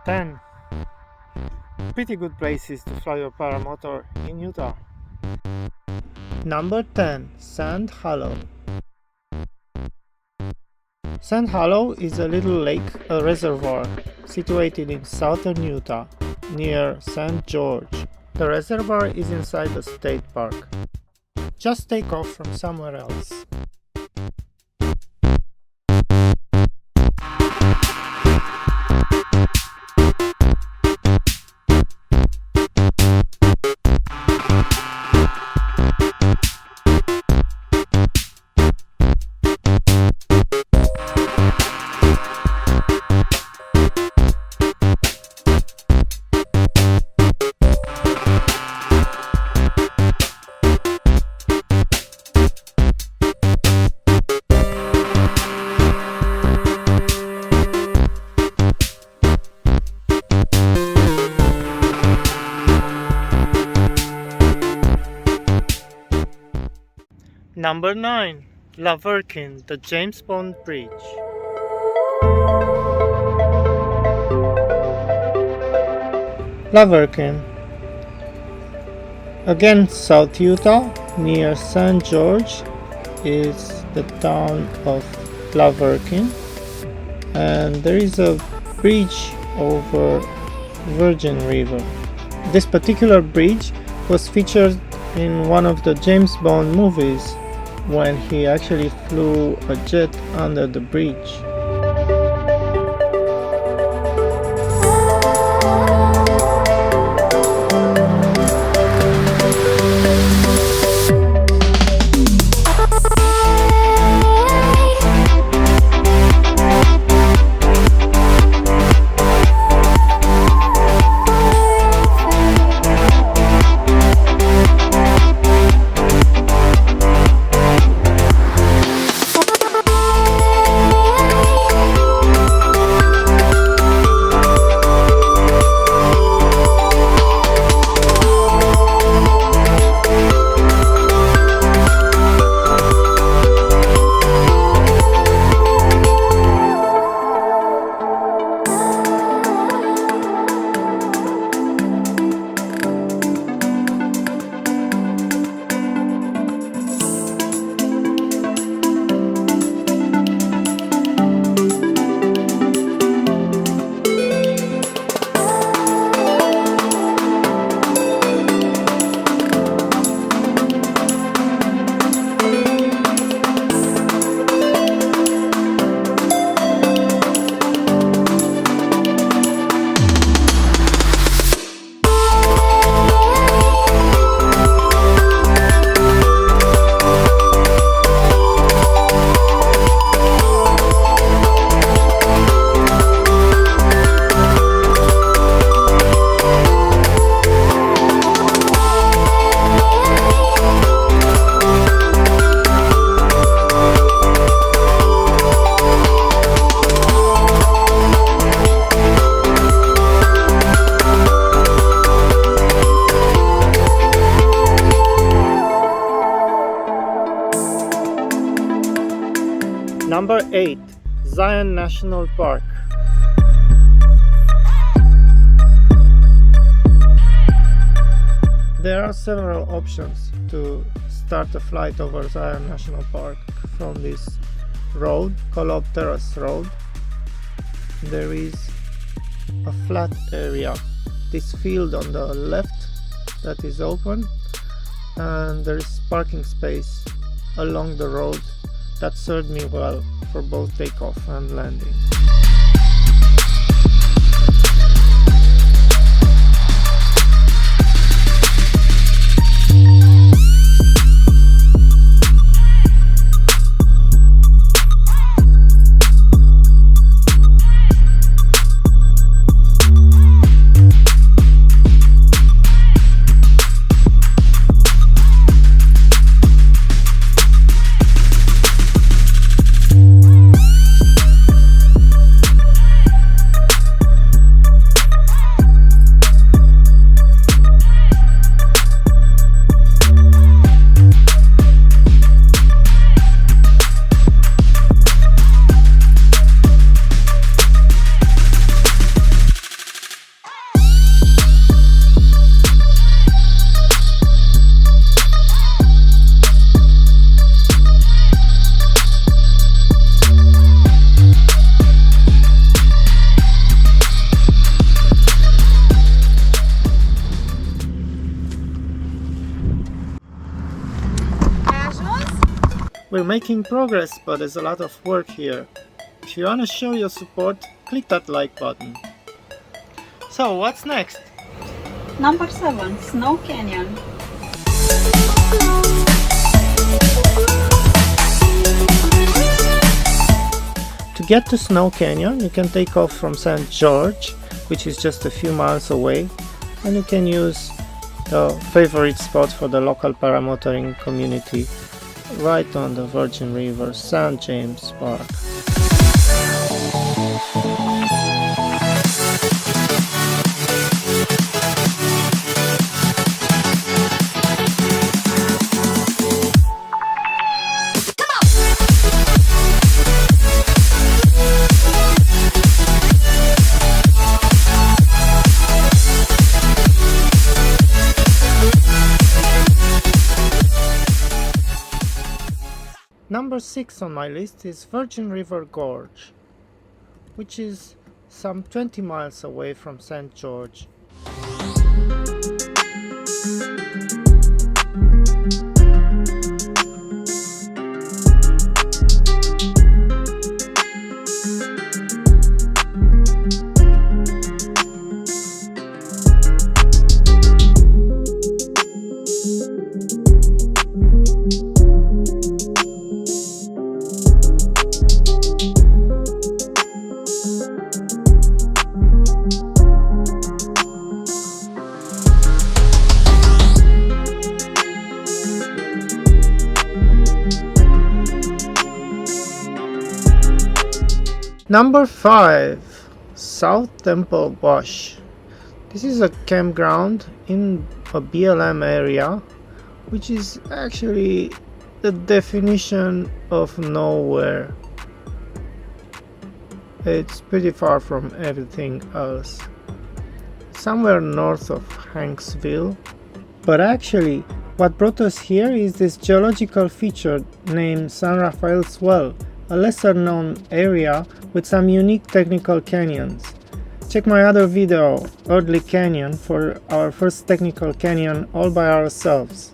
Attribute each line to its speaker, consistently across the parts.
Speaker 1: 10. Pretty good places to fly your paramotor in Utah. Number 10. Sand Hollow. Sand Hollow is a little lake, a reservoir, situated in southern Utah, near St. George. The reservoir is inside the state park. Just take off from somewhere else. Number 9. Verkin, the James Bond Bridge. Verkin. Again, South Utah, near St. George, is the town of Verkin, and there is a bridge over Virgin River. This particular bridge was featured in one of the James Bond movies, when he actually flew a jet under the bridge. Number 8. Zion National Park. There are several options to start a flight over Zion National Park from this road, Kolob Terrace Road. There is a flat area, this field on the left that is open, and there is parking space along the road that served me well for both takeoff and landing. We're making progress, but there's a lot of work here. If you want to show your support, click that like button. So what's next?
Speaker 2: Number 7, Snow Canyon.
Speaker 1: To get to Snow Canyon, you can take off from St. George, which is just a few miles away, and you can use the favorite spot for the local paramotoring community right on the Virgin River, St. James Park. Number 6 on my list is Virgin River Gorge, which is some 20 miles away from St. George. Number 5, South Temple Bush. This is a campground in a BLM area, which is actually the definition of nowhere. It's pretty far from everything else. Somewhere north of Hanksville. But actually, what brought us here is this geological feature named San Rafael Swell, a lesser known area with some unique technical canyons. Check my other video, Earthly Canyon, for our first technical canyon all by ourselves.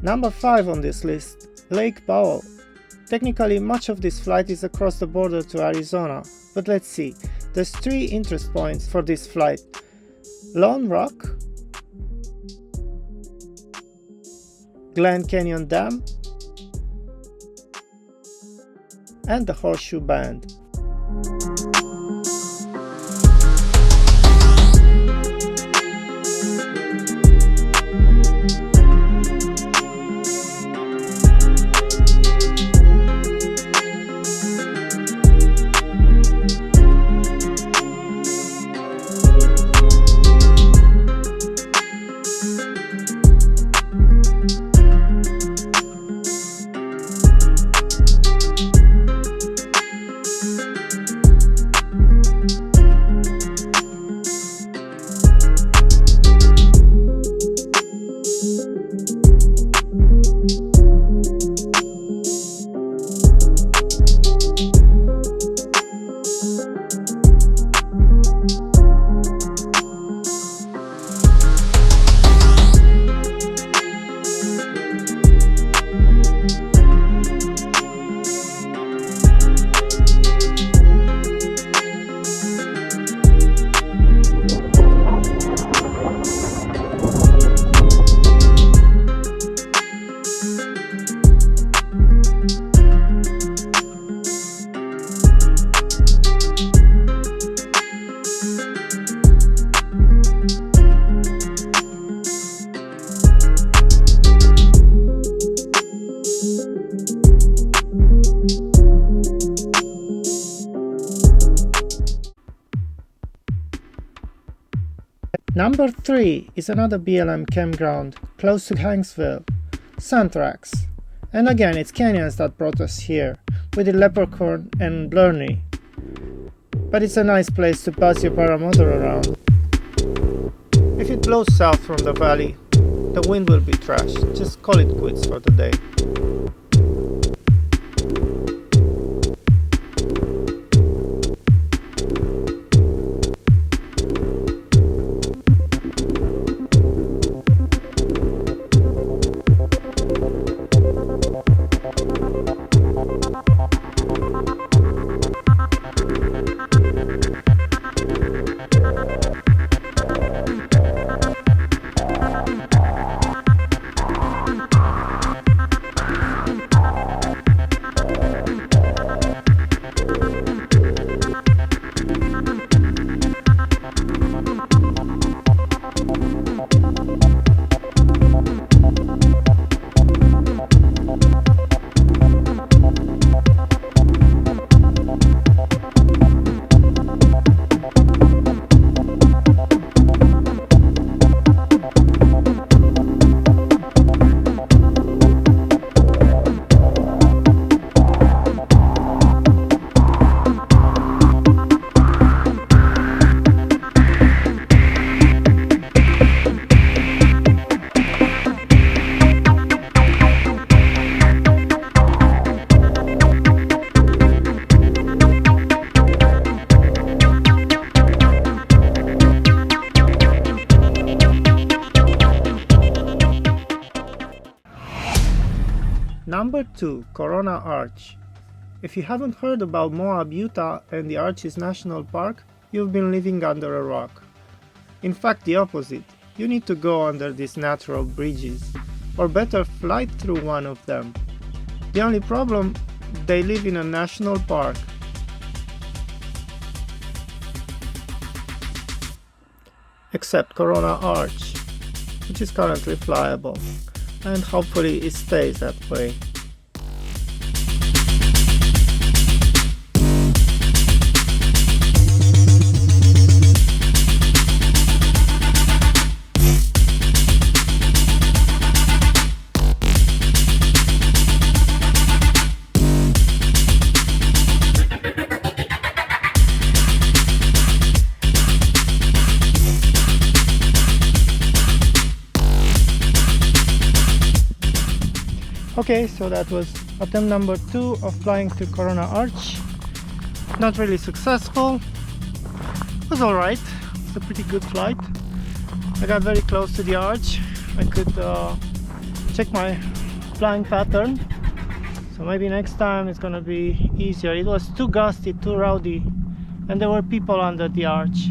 Speaker 1: Number 5 on this list, Lake Powell. Technically, much of this flight is across the border to Arizona, but let's see. There's 3 interest points for this flight: Lone Rock, Glen Canyon Dam, and the Horseshoe Band. Number 3 is another BLM campground close to Hanksville, Sandthrax. And again, it's canyons that brought us here, with the Leprechaun and Blarney. But it's a nice place to buzz your paramotor around. If it blows south from the valley, the wind will be trash. Just call it quits for the day. Number 2, Corona Arch. If you haven't heard about Moab, Utah and the Arches National Park, you've been living under a rock. In fact, the opposite. You need to go under these natural bridges, or better, fly through one of them. The only problem, they live in a national park. Except Corona Arch, which is currently flyable, and hopefully it stays that way. Okay, so that was attempt number 2 of flying through Corona Arch. Not really successful. It was alright. It's a pretty good flight. I got very close to the arch. I could check my flying pattern. So maybe next time it's gonna be easier. It was too gusty, too rowdy, and there were people under the arch.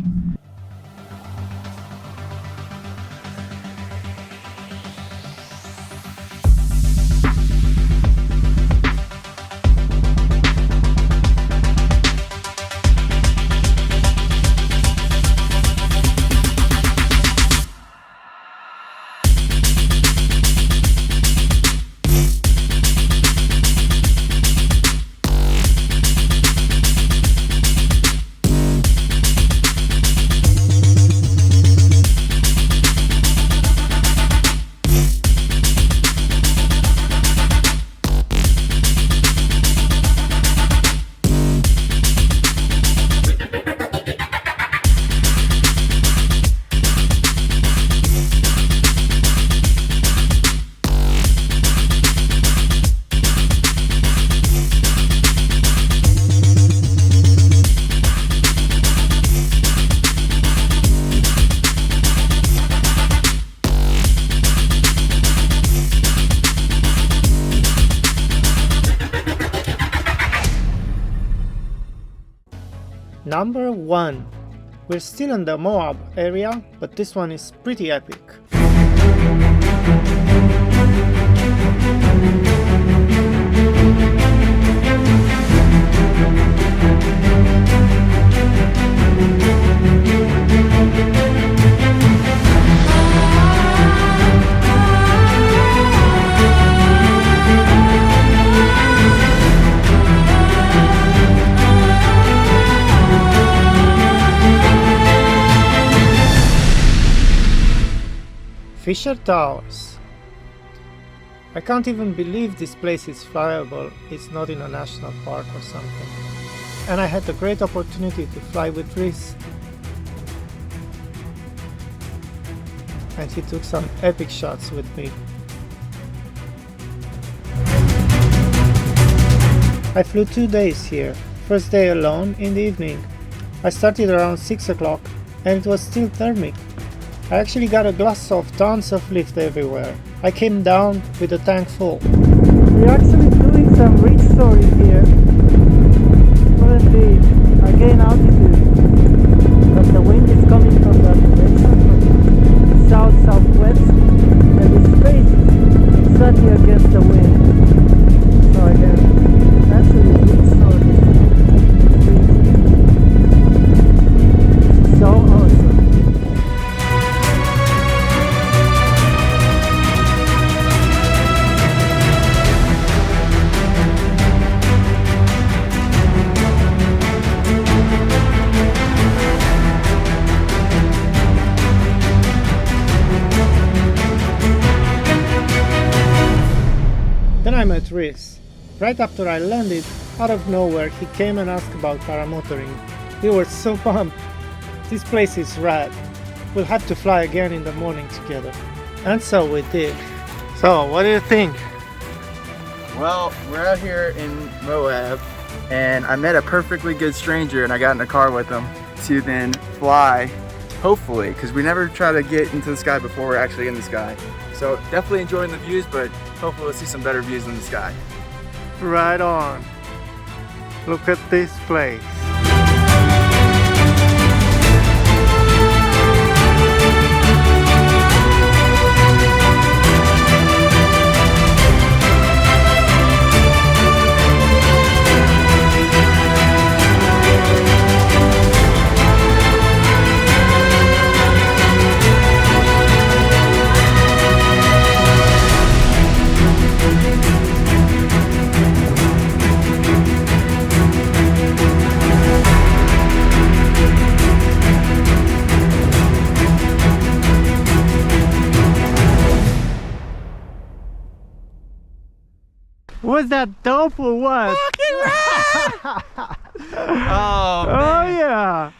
Speaker 1: Number 1. We're still in the Moab area, but this one is pretty epic. Fisher Towers. I can't even believe this place is flyable. It's not in a national park or something. And I had a great opportunity to fly with Reese. And he took some epic shots with me. I flew 2 days here. First day alone in the evening. I started around 6 o'clock and it was still thermic. I actually got a glass of tons of lift everywhere. I came down with a tank full. We're actually doing some ridge story here. Currently I gain altitude, but the wind is coming from that direction, from south-southwest, and this face is slightly against the wind. So I can actually ridge story this ridge. It's so awesome. Then I met Reese. Right after I landed, out of nowhere he came and asked about paramotoring. We were so pumped. This place is rad. We'll have to fly again in the morning together. And so we did. So what do you think?
Speaker 3: Well, we're out here in Moab and I met a perfectly good stranger and I got in a car with him to then fly, hopefully, because we never try to get into the sky before we're actually in the sky. So definitely enjoying the views, but hopefully we'll see some better views in the sky.
Speaker 1: Right on. Look at this place. Was that dope or what?
Speaker 3: Oh, man.
Speaker 1: Oh yeah.